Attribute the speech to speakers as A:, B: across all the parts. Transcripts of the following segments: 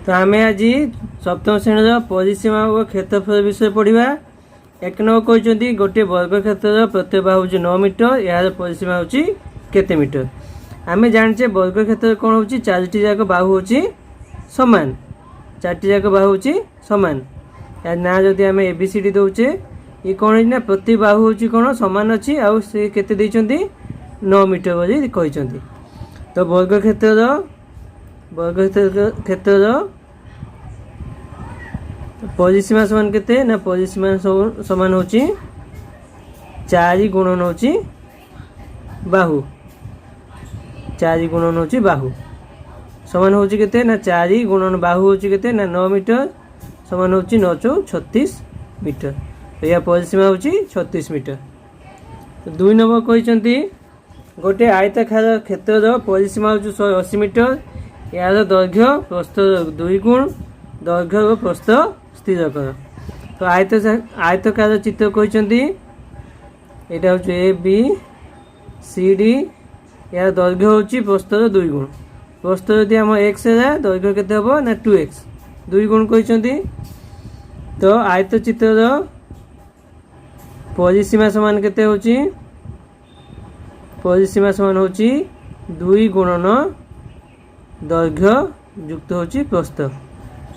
A: तो आम आज सप्तम श्रेणी परिसीमा और क्षेत्रफल विषय पढ़ा। एक नंबर कहते गोटे वर्ग क्षेत्र प्रत्येक बाहु हूँ 9 मीटर, यार परिसीमा हूँ केते मीटर। आम जाने वर्ग क्षेत्र कौन हो, चारोटी जाक बाहु हूँ सामान, चारोटी जाक बाहु हूँ सामान। यार ना जदि आम एबीसीडी दौचे ये कौन है प्रति बाहु हूँ कौन सामान अच्छी आउ से केते देइचंती 9 मीटर बोली कहते। तो वर्ग क्षेत्र परिसीमा समान केते ना परिसीमा समान होची 4 गुणन होची बाहु, 4 गुणन होची बाहु समान होची केते ना 4 गुणन बाहु होची केते ना 9 मीटर समान होची 9 चौ 36 मीटर। तो या परिसीमा होची 36 मीटर। तो 2 नंबर कहते गोटे आयताकार क्षेत्र परिसीमा होची 180 मीटर, यार दैर्घ्य प्रस्थ 2 गुण दैर्घ्य और प्रस्थ स्थिर कर। तो आयतकार चित्र कहते यहाँ हूँ ए बी सी डी, यार दैर्घ्य हूँ प्रस्तर 2 गुण, प्रस्थ यदि आम एक्स है दैर्घ्य केते हम ना 2x 2 गुण कहते। तो आयत चित्र परिसीमा समान केते होची, परिसीमा समान होची 2 गुणन दैर्घ्य युक्त होची प्रस्थ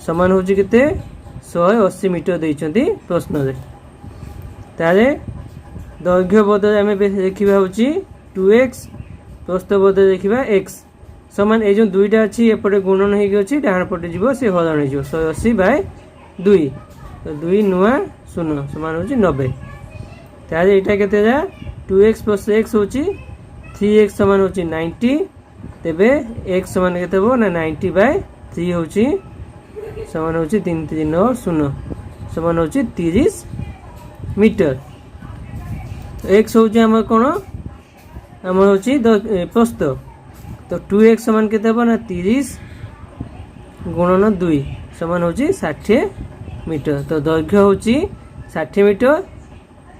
A: समान होची केते 180 मीटर देइचंती प्रश्न रे। तारे दैर्घ्य बदल आम देखा हूँ 2x, प्रस्थ बदल देखा x समान ए जो दुईटा अच्छी एपटे गुणन होगी डाण पटे जीव से हरण हो 180/2, तो 2 नुआ 0 समान हो 90। तारे यहाँ केते 2x + x हूँ 3x समान हो 90, तेबे x समान केते हो ना 90/3 हूँ समान हो 3390 समान हो 30 मीटर। एक्स हूँ आम कौन आम हूँ प्रस्थ, तो 2x समान केते ना 30 गुणन 2 समान हो 60 मीटर। तो दैर्घ्य हूँ 60 मीटर,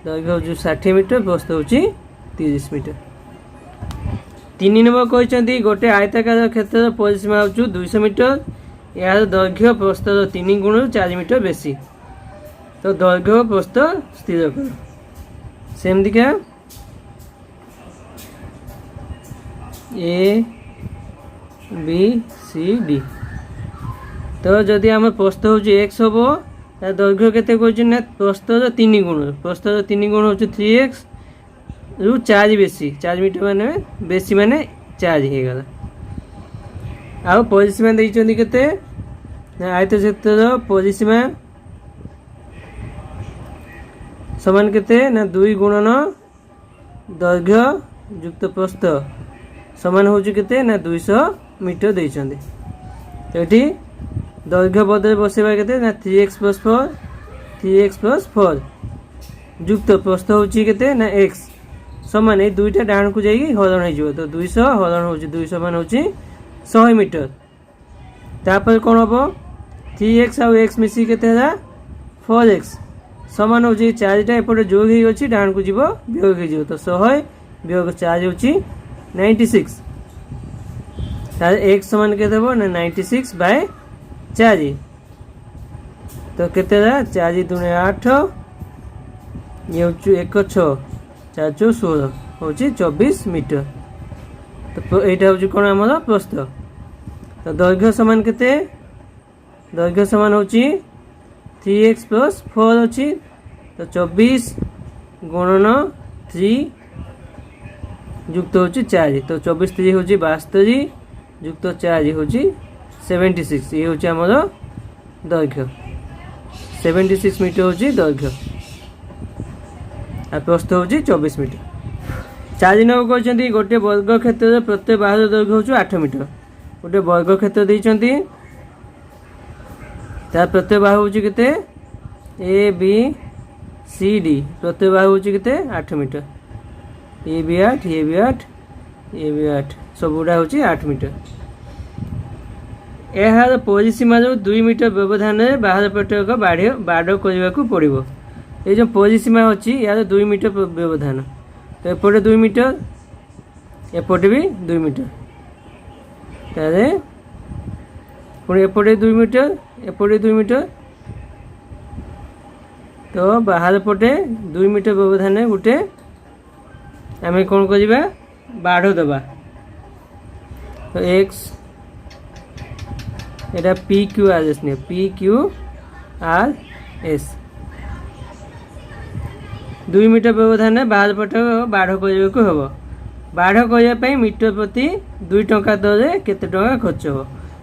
A: दैर्घ्य हूँ 60 मीटर, प्रस्थ हूँ 30 मीटर। 3 नंबर कहते गोटे आयताकार क्षेत्र परिसीमा हूँ 200 मीटर, यार दैर्घ्य प्रस्थ 3 गुण 4 मीटर बेसी। तो दैर्घ्य प्रस्थ स्थिर कर सेमती क्या ए बी सी डी। तो जदि आम प्रस्थ हूँ एक्स हम दैर्घ्य केते कहना प्रस्थ 3 गुण, प्रस्थ 3 गुण हूँ 3x रु 4 बेसी 4 मीटर माने बेसी माने 4 हो गला। आउ परिसीमा देइचंदी केते आयत क्षेत्र परिसीमा समान केते ना 2 गुणन दैर्घ्य युक्त प्रस्थ समान होची केते ना 200 मीटर देइचंदी। तो एठी दैर्घ्य बदल बसेबा केते ना 3x + 4 3x + 4 युक्त प्रस्थ होची केते ना x समान ए दुईटा डाण को जाई हरण हो जिवो। तो 200 हरण होची 200 मान होची 100 मीटर। तापर कौन हम 3x आउ x मिसी केते 4x समान हो 4टा एपटे जोग हो अच्छी डाण को जीव वियोग हो। तो 100 वियोग 4 हो 96, x समान केते ना 96/4। तो केते 4 दूने 8 ये हूँ 1 6 4 चौ 16 हूँ 24 मीटर। तो यहाँ हूँ कौन आम प्रस्थ। तो दैर्घ्य समान केते दैर्घ्य समान हो 3x + 4 अच्छी, तो 24 गुणन 3 युक्त हो 4, तो 24 3 हूँ 72 युक्त 4 हूँ 76। ये हूँ आमर दैर्घ्य 76 मीटर हूँ दैर्घ्य आ प्रस्थ हूँ 24 मीटर। 4 नंबर कहते गोटे वर्ग क्षेत्र प्रत्येक बाहर दैर्घ्य हूँ 8 मीटर। गोटे वर्ग क्षेत्र देइचंती तार प्रत्येक बाहु हूँ केते ए बी सी डी, प्रत्येक बाहु हूँ केते 8 metre. A B 8 A B 8 A B 8 सब गुड़ा हूँ 8 मीटर। यार परिसीमा 2 मीटर व्यवधान बाहर पटक बाड़ करने को पड़ो। ये जो परिसीमा अच्छी यार 2 मीटर व्यवधान, तो एपटे 2 मीटर एपटे भी 2 मीटर। तारे पुणी एपटे 2 मीटर एपटे 2 मीटर तो बाहर पटे 2 मीटर व्यवधान गोटे आम कौन करवा बाढ़ दबा तो एक्स एटा पी क्यू आर एस नहीं P Q R S 2 metre व्यवधान बाहर पटे बाढ़ करने हम बाढ़ करने मीटर प्रति 2 टंका दर केते टंका खर्च हो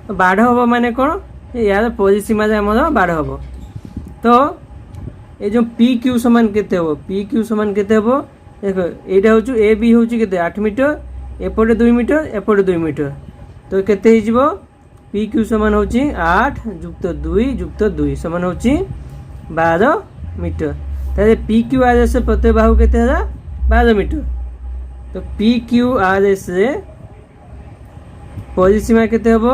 A: तो बाढ़ हम माने कौन यार परिसीमा आमर बाढ़ हम तो ये जो पी क्यू समान केते हो पी क्यू समान केते हो देख यहाँ हूँ ए बी हूँ के 8 मीटर एपटे 2 मीटर एपटे 2 मीटर तो केते हो पी क्यू समान हूँ 8 जुक्त 2 जुक्त 2 समान हूँ 12 मीटर ताले पी क्यू आर एस प्रत्येक बाहु केते 12 मीटर तो पी क्यू आर एस परिसीमा केते हम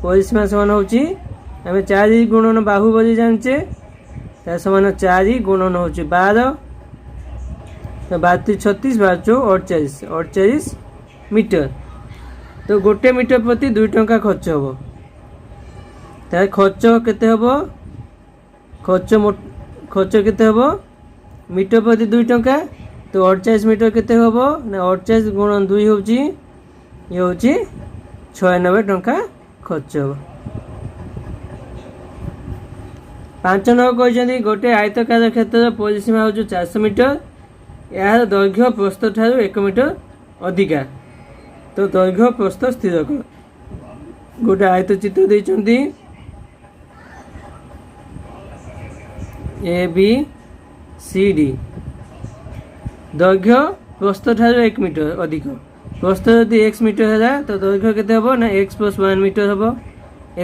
A: परिसीमा समान हूँ आम 4 गुणन बाहु बोली जाने तार समान 4 गुणन हूँ 12 तो 32 36 12 48 मीटर तो गोटे मीटर प्रति 2 टंका खर्च हम तार खर्च केते हम खर्च केते हम मीटर प्रति 2 टंका तो 48 मीटर केते हम ना 48 गुणन 2 हूँ ये हूँ 96 टंका खर्च हम 5 नंबर कहते गोटे आयतकार क्षेत्र परिसीमा हूँ 400 मीटर यार दैर्घ्य प्रस्थ ठारू 1 मीटर अधिका तो दैर्घ्य प्रस्थ स्थिर कर गोटे आयत चित्र देते ए बी सी डी दैर्घ्य प्रस्थ ठारू 1 मीटर अधिक प्रस्थ यदि x मीटर है तो दैर्घ्य केते हम ना x + 1 मीटर हम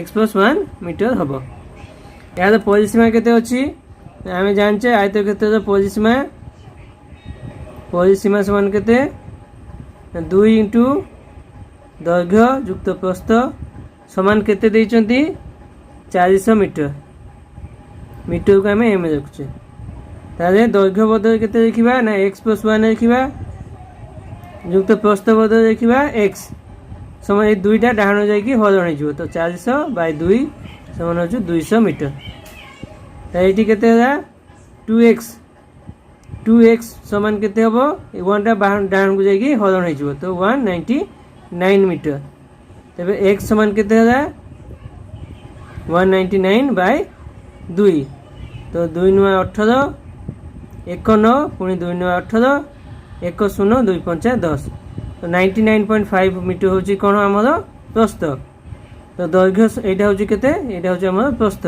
A: x + 1 मीटर हम यार परिसीमा केते अछि आम जाने आयत क्षेत्र परिसीमा परिसीमा समान केते 2 इंटू दैर्घ्य जुक्त प्रस्थ समान केते देइचंती 400 मीटर मीटर को आम एम रखुचे ताले दैर्घ्य बदल केते लिखिबा ना x + 1 लिखिबा जुक्त प्रस्थ बदल लिखिबा x समान ए दुईटा डाहण जाई हरण हो तो 400/2 समान हो 200 मीटर ये केते 2x समान केते हम 1 टा डाहण को जाई हरण हो तो 199 मीटर तबे x समान केते 199/2 तो 2 × 18 1 9 पुणी 2 × 18 1 0 2 5 10 तो 99.5 मीटर हूँ कौन आमर प्रस्थ तो दैर्घ्य यहाँ हूँ केते यहाँ हूँ आम प्रस्थ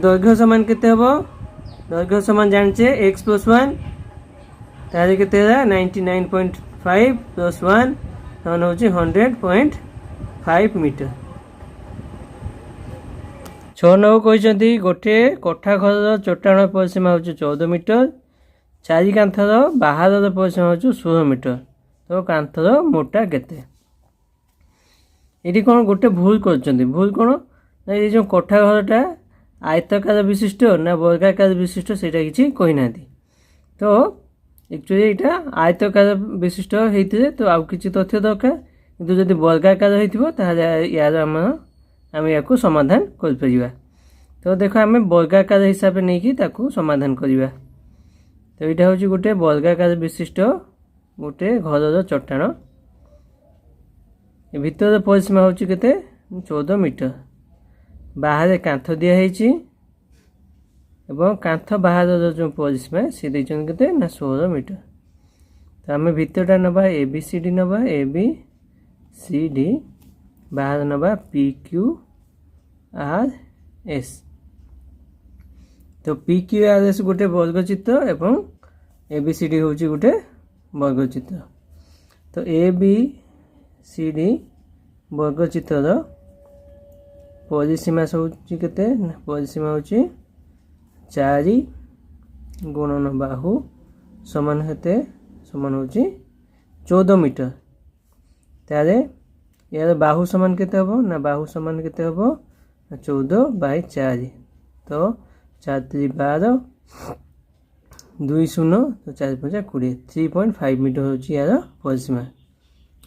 A: दैर्घ्य समान केते हम दैर्घ्य समान जाने x + 1 तारे केते 99.5 + 1 समान हूँ 100.5 मीटर 6 नंबर कहते गोटे कोठा घर चट्टाण परिसीमा हूँ 14 मीटर 4 कांथर बाहर परिसीमा हूँ 16 मीटर तो कांथर मोटा केते ये कौन गोटे भूल कर भूल कौन ना ये जो कोठा घरटा आयताकार विशिष्ट ना वर्गाकार विशिष्ट से किसी कहना तो एक्चुअली यहाँ आयताकार विशिष्ट होते तो आउ किसी तथ्य दरकार किंतु जदि वर्गाकार होता यार आम या समाधान कर तो देख आम वर्गाकार हिसाब से नहीं समाधान करवा तो यहाँ हूँ गोटे वर्गाकार विशिष्ट गोटे घर चट्टाण भीतर परिसीमा हूँ केते 14 मीटर बाहर कांथ दिखाई कांथ बाहर जो परिसीमा सी देते ना 16 मीटर तो आम भीतरटा नवा ए बी सी डी नवा ए बी सी डी बाहर नवा पी क्यू आर एस तो पी क्यू आर एस गोटे वर्गचित्र एवं ए बी सी डी हूँ गोटे वर्गचित्र तो ए बी सी डी वर्गचित्र परिसीमा हूँ केते परिसीमा हूँ 4 गुणन बाहु समान हेते समान हूँ 14 मीटर तारे यार बाहु समान केते हम ना बाहु समान केते हम 14/4 तो 4 3 12 2 0 तो 4 5 20 3.5 मीटर हूँ यार परिसीमा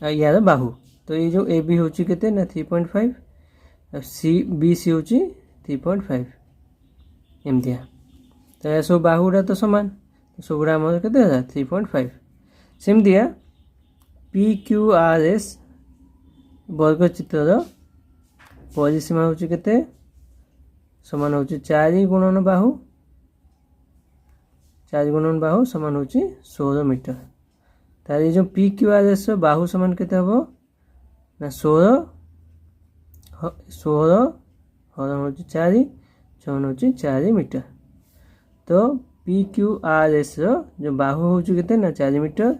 A: यार बाहु तो ये जो ए बी हूँ केते ना 3.5 सी बी सी हूँ 3.5 एमती। तो यह सब बाहुरा तो सामान सबुरा आम के 3.5 सेमतिया पी क्यू आर एस वर्ग चित्र परिसीमा हूँ के समान हूँ 4 गुणन बाहु 4 गुणन बाहु समान हूँ 16 मीटर। तार ये जो पी क्यू आर एस बाहु समान के हम ना 16 हरण हूँ 4 छन हूँ 4 मीटर। तो पी क्यू आर एस जो बाहु हूँ के ना 4 मीटर,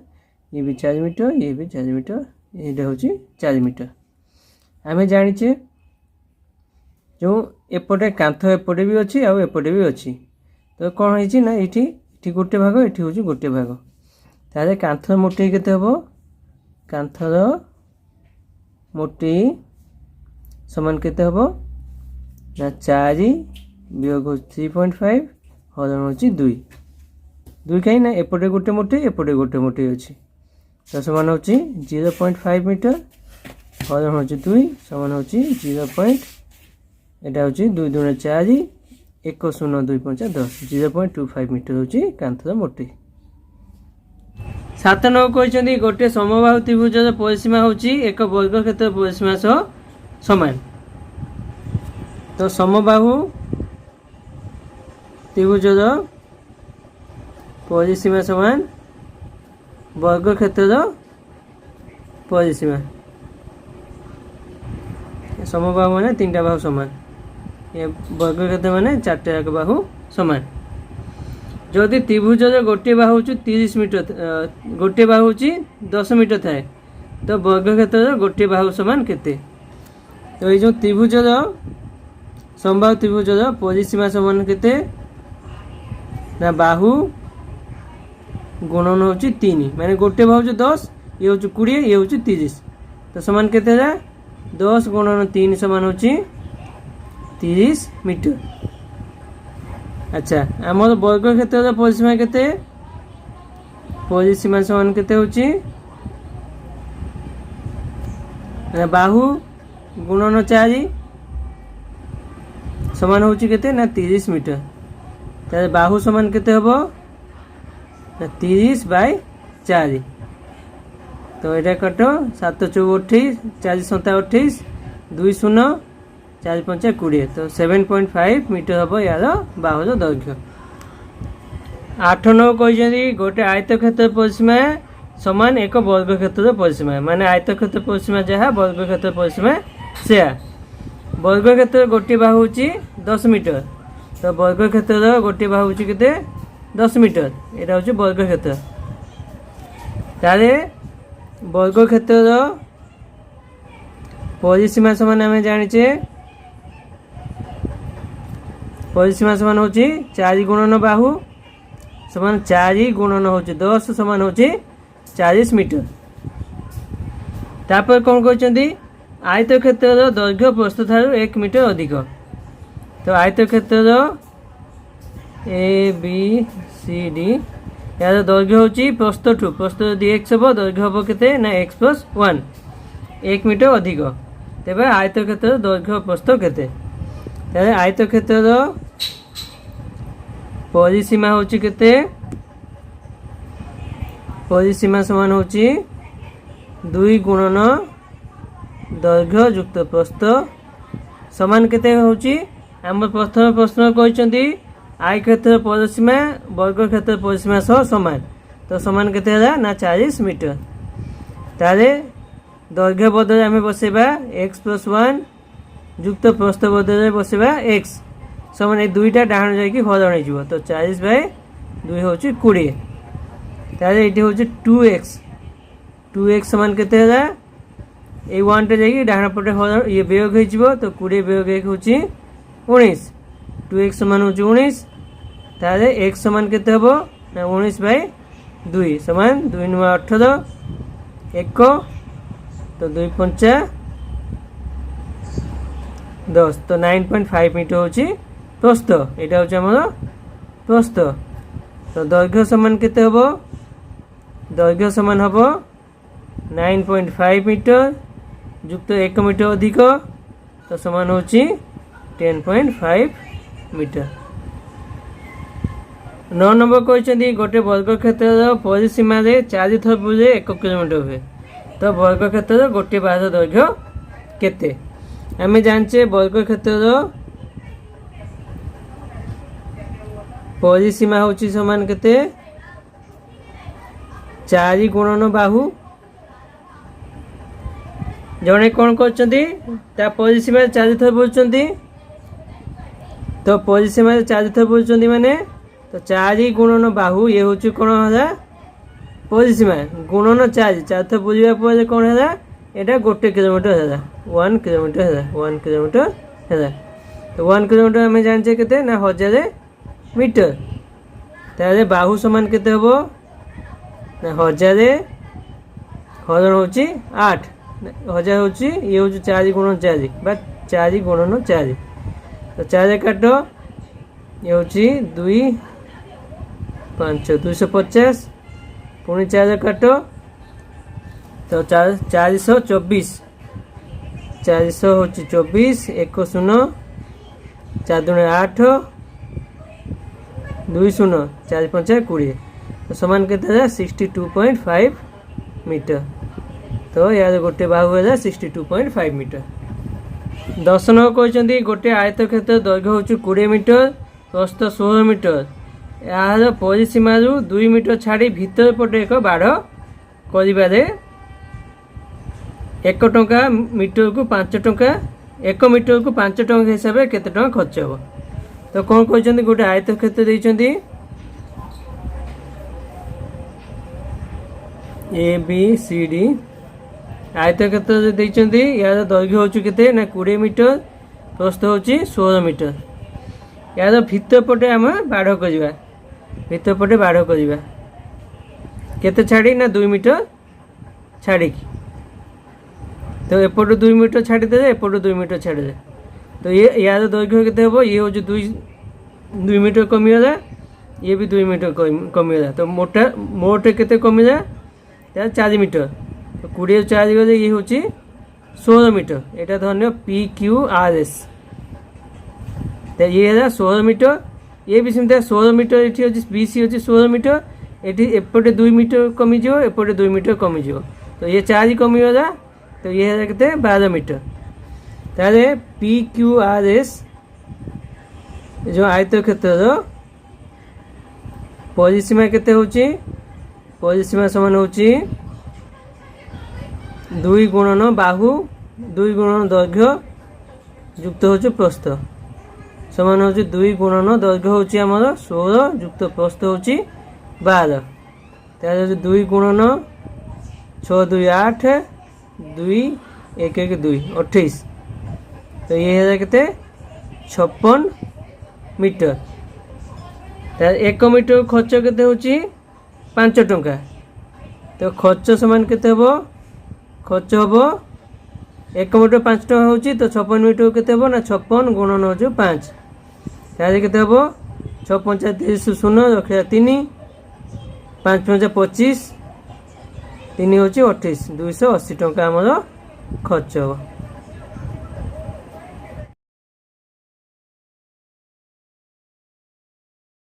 A: ये भी 4 मीटर, ये भी 4 मीटर, ये हूँ 4 मीटर। आम जाचे जो एपटे कांथ एपटे भी अच्छी आउ एपटे भी अच्छी। तो कौन है ना ये गोटे भाग ये हूँ गोटे भाग। ताले कांथर मोटे केते हम कांथर मोटे समान केते हम ना 4 वियोग 3.5 हरण हूँ 2 2 कहीं ना एपटे गोटे मोटे एपटे गोटे मोटे अच्छी। तो समान हूँ 0.5 मीटर हरण हूँ 2 समान हूँ 0. एटा हूँ 2 दूने 4 1 0 2 5 10 0.25 मीटर हूँ कांथर मोटे। 7 नंबर कहते गोटे समबाहु त्रिभुज परिसीमा हूँ एक वर्ग क्षेत्र परिसीमा सह समान। तो समबाहु त्रिभुज परिसीमा समान वर्ग क्षेत्र परिसीमा। समबाहु माने 3टा बाहु समान, ये वर्ग क्षेत्र माने 4टा बाहु समान। जदि त्रिभुज गोटे बाहु 30 मीटर गोटे बाहु 10 मीटर थाए तो वर्ग क्षेत्र गोटे बाहु समान केते। तो ये जो त्रिभुज समबाहु त्रिभुज परिसीमा समान केते ना बाहु गुणन हूँ 3 माने गोटे बाहु 10 ये हूँ 20 ये हूँ 30 तो समान केते 10 गुणन 3 समान हूँ 30 मीटर। अच्छा आमर वर्ग क्षेत्र परिसीमा केते परिसीमा समान केते होची बाहु गुणन 4 समान होची केते ना 30 मीटर। तारे बाहु समान केते हबो ना 30/4। तो एटा कट 7 4 28 4 7 28 2 0 4 5 20 तो 7.5 मीटर हम यार बाहुर दैर्घ्य। 8 9 कहते गोटे आयत क्षेत्र परिसीमा समान एक वर्ग क्षेत्र परिसीमा माने आयत क्षेत्र परिसीमा जहाँ वर्ग क्षेत्र परिसीमा से वर्ग क्षेत्र गोटे बाहु 10 मीटर। तो वर्ग क्षेत्र गोटे बाहु के 10 मीटर यहाँ हूँ वर्ग क्षेत्र। तारे वर्ग क्षेत्र परिसीमा समान आम जाचे परिसीमा समान हूँ 4 गुणन बाहु समान 4 गुणन हूँ 10 समान हूँ 40 मीटर। तापर कौन कहते आयत क्षेत्र दैर्घ्य प्रस्थ ठारू 1 मीटर अधिक। तो आयत क्षेत्र ए बी सी डी यार दैर्घ्य हूँ प्रस्थ ठू प्रस्थ यदि x हम दैर्घ्य हम के ना x+1 1 मीटर अधिक। तेज आयत क्षेत्र दैर्घ्य प्रस्थ के आयत क्षेत्र परिसीमा हूँ के परिसीमा समान हूँ 2 गुणन दैर्घ्य युक्त प्रस्थ समान केते हूँ आम प्रथम प्रश्न कहते आय क्षेत्र परिसीमा वर्ग क्षेत्र परिसीमा सह समान। तो समान केते ना 40 मीटर। तारे दैर्घ्य बदल आम बसेबा x+1 युक्त प्रस्थ बदल बसेबा x समान ये दुईटा डाहाण जाकि हरण हो तो 40/2 हूँ 20। तारे ये हूँ 2x समान केते ये 1 टे जाकि डाहाण पटे हरण ये वियोग हो तो 20 वियोग 1 हूँ 19 2x समान हूँ 19। तारे x समान केते हम ना 19/2 समान 2 9 18 1 तो 2 5 10 तो 9.5 मीटर हूँ प्रस्थ। यहाँ हूँ आम प्रस्थ। तो दैर्घ्य समान केते हम दैर्घ्य समान हम 9.5 मीटर युक्त 1 मीटर अधिक तो समान होची 10.5 मीटर। 9 नंबर कहते गोटे वर्ग क्षेत्र परिसीमा रे 4 थर बुले 1 किलोमीटर हुए तो वर्ग क्षेत्र गोटे बाहर दैर्घ्य केते आम जाने वर्ग क्षेत्र परिसीमा होची समान केते 4 गुणन बाहु जड़े कौन कर परिसीमा 4 थर बोलते तो परिसीमा 4 थर बोलते माने तो 4 गुणन बाहु ये हूँ कौन है परिसीमा गुणन 4 थर बुझा पर कौन है यहाँ 1 किलोमीटर है 1 किलोमीटर है 1 किलोमीटर है तो 1 किलोमीटर आम जाने के ना 1000 मीटर ताले बाहु समान केते हबो ना 1000 हरण होची 8 1000 होची ये होची 4 गुणन 4 बा 4 गुणन 4 तो 4 काट ये होची 2 5 250 पुणी 4 काट तो 424 400 होची 24 1 0 4 दूने 8 2 0 4 5 20 तो समान केते 62.5 मीटर तो यार गोटे बाहु है 62.5 मीटर। 10 नंबर कहते गोटे आयत क्षेत्र दैर्घ्य हूँ 20 मीटर प्रस्थ 16 मीटर यार परिसीमा 2 मीटर छाड़ी भीतर पटे एक बाढ़ कर 1 टंका मीटर को 5 टंका 1 मीटर को 5 टंका हिसाब से केते टंका खर्च हो तो कौन कहते गोटे आयत क्षेत्र देइछंती ABCD आयत क्षेत्र देइछंती यार दैर्घ्य होची केते ना 20 मीटर प्रस्थ होची 16 मीटर यार भीतर पटे आम बाढ़ करवा भीतर पटे बाढ़ करवा केते छाड़ी ना 2 मीटर छाड़ी तो एपट 2 मीटर छाड़ी दे एपट 2 मीटर छाड़ी दे तो ये यार दैर्घ्य केते हबो ये हो 2 मीटर कमीगला ये भी 2 मीटर कमीगला तो मोटे केते कमीला 4 मीटर तो 20 4 गले ये हूँ 16 मीटर यहाँ धन्य PQRS तो ये है 16 मीटर ये भी सेमती 16 मीटर ये BC अच्छी 16 मीटर ये एपटे 2 मीटर कमीज एपटे 2 मीटर कमीज तो ये 4 कमीगला तो ये है कहते 12 मीटर ताले PQRS जो आयत क्षेत्र परिसीमा केते होची परिसीमा समान होची 2 गुणन बाहु 2 गुणन दैर्घ्य युक्त होची प्रस्थ समान होची 2 गुणन दैर्घ्य होची हमर 16 युक्त प्रस्थ होची 12 ताले 2 गुणन 6 2 8 2 1 1 2 28 तो ये है कहते 56 मीटर 1 मीटर खर्च केते होची 5 टंका तो खर्च समान केते हबो खर्च हबो 1 मीटर 5 टंका होची तो 56 मीटर केते हबो ना 56 गुणन हो 5 ताले केते हबो 6 5 30 0 रखिया 3 5 5 25 3 होची 28 280 टंका हमर खर्च हबो।